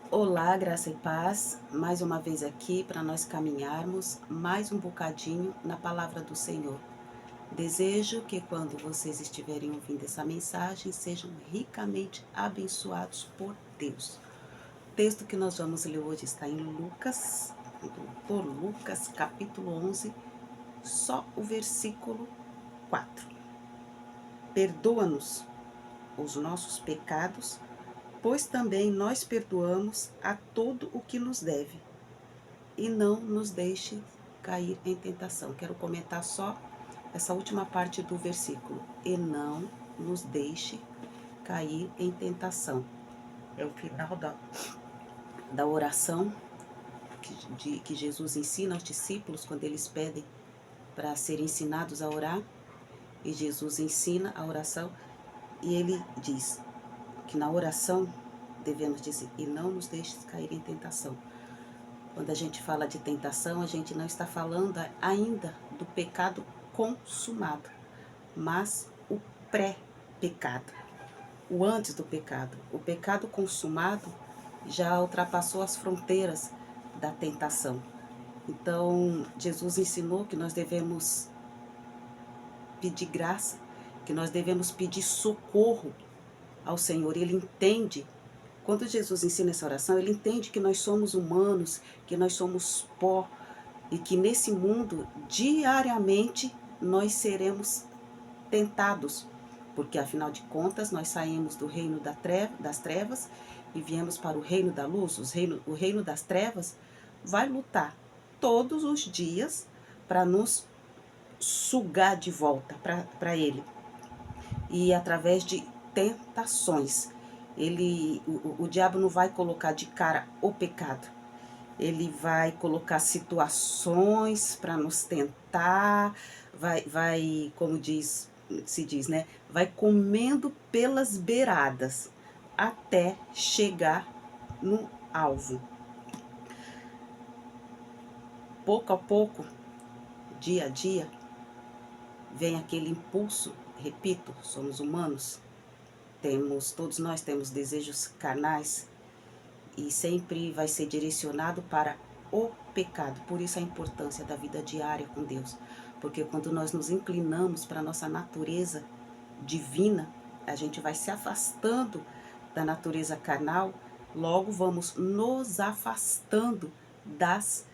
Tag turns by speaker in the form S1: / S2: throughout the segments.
S1: Olá, graça e paz, mais uma vez aqui para nós caminharmos mais um bocadinho na palavra do Senhor. Desejo que quando vocês estiverem ouvindo essa mensagem, sejam ricamente abençoados por Deus. O texto que nós vamos ler hoje está em Lucas, doutor Lucas, capítulo 11, só o versículo 4. Perdoa-nos os nossos pecados, pois também nós perdoamos a todo o que nos deve. E não nos deixe cair em tentação. Quero comentar só essa última parte do versículo. E não nos deixe cair em tentação. É o final da oração que Jesus ensina aos discípulos quando eles pedem para serem ensinados a orar. E Jesus ensina a oração e ele diz que na oração devemos dizer, e não nos deixes cair em tentação. Quando a gente fala de tentação, a gente não está falando ainda do pecado consumado, mas o pré-pecado, o antes do pecado. O pecado consumado já ultrapassou as fronteiras da tentação. Então, Jesus ensinou que nós devemos pedir graça, que nós devemos pedir socorro ao Senhor. Ele entende. Quando Jesus ensina essa oração, ele entende que nós somos humanos, que nós somos pó e que nesse mundo, diariamente, nós seremos tentados, porque afinal de contas, nós saímos do reino das trevas e viemos para o reino da luz. O reino das trevas vai lutar todos os dias para nos sugar de volta para ele. E através de tentações. O diabo não vai colocar de cara o pecado. Ele vai colocar situações para nos tentar, como se diz, né? Vai comendo pelas beiradas até chegar no alvo. Pouco a pouco, dia a dia, vem aquele impulso, repito, somos humanos, todos nós temos desejos carnais e sempre vai ser direcionado para o pecado. Por isso a importância da vida diária com Deus. Porque quando nós nos inclinamos para a nossa natureza divina, a gente vai se afastando da natureza carnal, logo vamos nos afastando das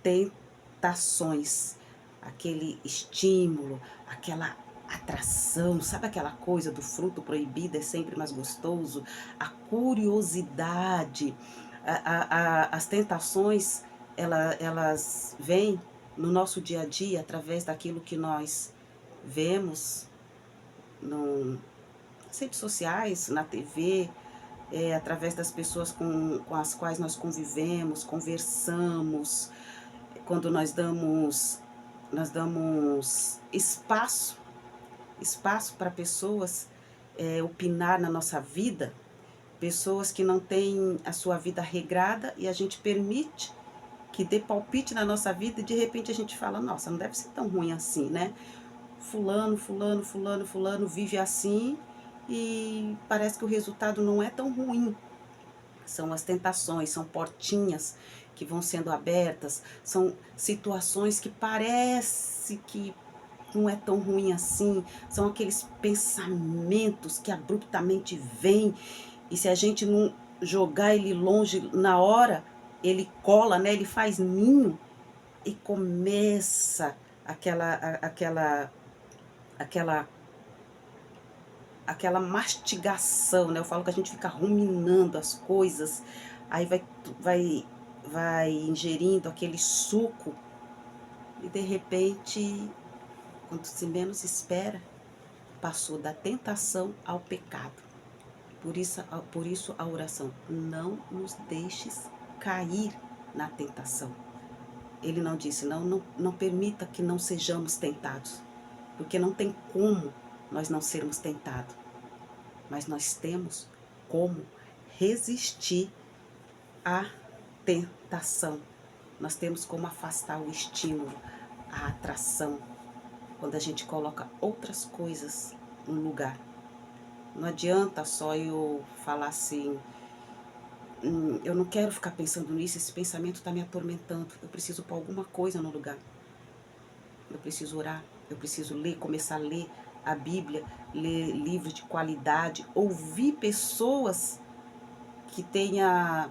S1: tentações, aquele estímulo, aquela atração, sabe aquela coisa do fruto proibido é sempre mais gostoso, a curiosidade, as tentações, elas vêm no nosso dia a dia através daquilo que nós vemos nas redes sociais, na TV, através das pessoas com as quais nós convivemos, conversamos, quando nós damos espaço para pessoas opinar na nossa vida, pessoas que não têm a sua vida regrada e a gente permite que dê palpite na nossa vida e de repente a gente fala, nossa, não deve ser tão ruim assim, né? Fulano vive assim e parece que o resultado não é tão ruim. São as tentações, são portinhas que vão sendo abertas, são situações que parece que não é tão ruim assim, são aqueles pensamentos que abruptamente vêm, e se a gente não jogar ele longe na hora, ele cola, né? Ele faz ninho e começa aquela aquela mastigação, né? Eu falo que a gente fica ruminando as coisas, aí vai ingerindo aquele suco e de repente, quando se menos espera, passou da tentação ao pecado. Por isso a oração, não nos deixes cair na tentação. Ele não disse, não permita que não sejamos tentados, porque não tem como nós não sermos tentados, mas nós temos como resistir à tentação. Nós temos como afastar o estímulo, a atração, quando a gente coloca outras coisas no lugar. Não adianta só eu falar assim, eu não quero ficar pensando nisso, esse pensamento está me atormentando. Eu preciso pôr alguma coisa no lugar. Eu preciso orar, eu preciso ler, começar a ler a Bíblia, ler livros de qualidade, ouvir pessoas que tenha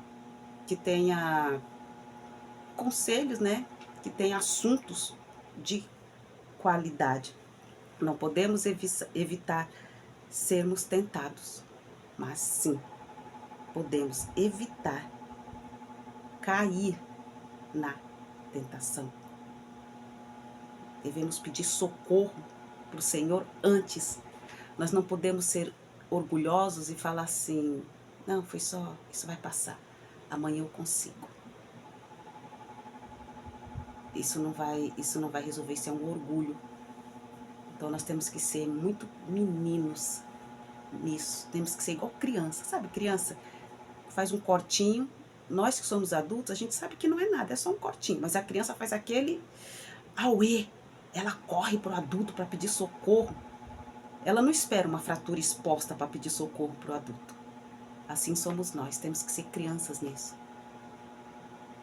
S1: conselhos, né? Que tenha assuntos de qualidade. Não podemos evitar sermos tentados, mas sim podemos evitar cair na tentação. Devemos pedir socorro para o Senhor antes. Nós não podemos ser orgulhosos e falar assim: não, foi só, isso vai passar, amanhã eu consigo. Isso não vai resolver, isso é um orgulho. Então nós temos que ser muito meninos nisso, temos que ser igual criança, sabe? Criança faz um cortinho, nós que somos adultos, a gente sabe que não é nada, é só um cortinho, mas a criança faz aquele auê, ela corre pro adulto para pedir socorro. Ela não espera uma fratura exposta para pedir socorro pro adulto. Assim somos nós, temos que ser crianças nisso.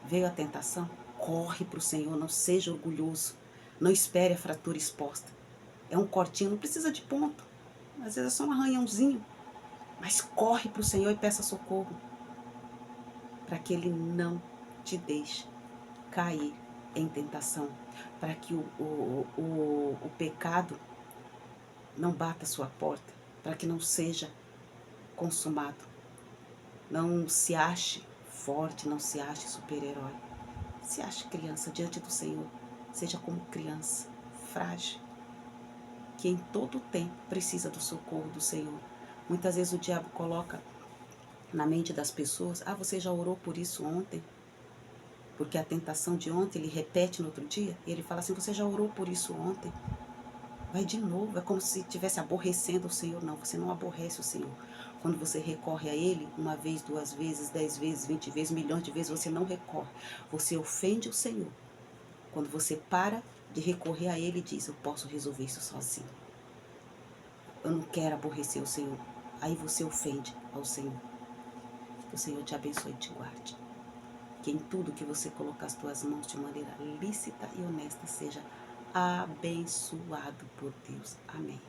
S1: Veio a tentação? Corre para o Senhor, não seja orgulhoso. Não espere a fratura exposta. É um cortinho, não precisa de ponto. Às vezes é só um arranhãozinho. Mas corre para o Senhor e peça socorro. Para que Ele não te deixe cair em tentação. Para que o pecado não bata a sua porta. Para que não seja consumado. Não se ache forte, não se ache super-herói. Se ache criança diante do Senhor. Seja como criança, frágil, que em todo tempo precisa do socorro do Senhor. Muitas vezes o diabo coloca na mente das pessoas: ah, você já orou por isso ontem? Porque a tentação de ontem ele repete no outro dia. E ele fala assim: você já orou por isso ontem? Vai de novo. É como se estivesse aborrecendo o Senhor. Não, você não aborrece o Senhor. Quando você recorre a Ele, uma vez, 2 vezes, 10 vezes, 20 vezes, milhões de vezes, você não recorre. Você ofende o Senhor. Quando você para de recorrer a Ele e diz: eu posso resolver isso sozinho. Eu não quero aborrecer o Senhor. Aí você ofende ao Senhor. Que o Senhor te abençoe e te guarde. Que em tudo que você colocar as tuas mãos de maneira lícita e honesta seja abençoado por Deus. Amém.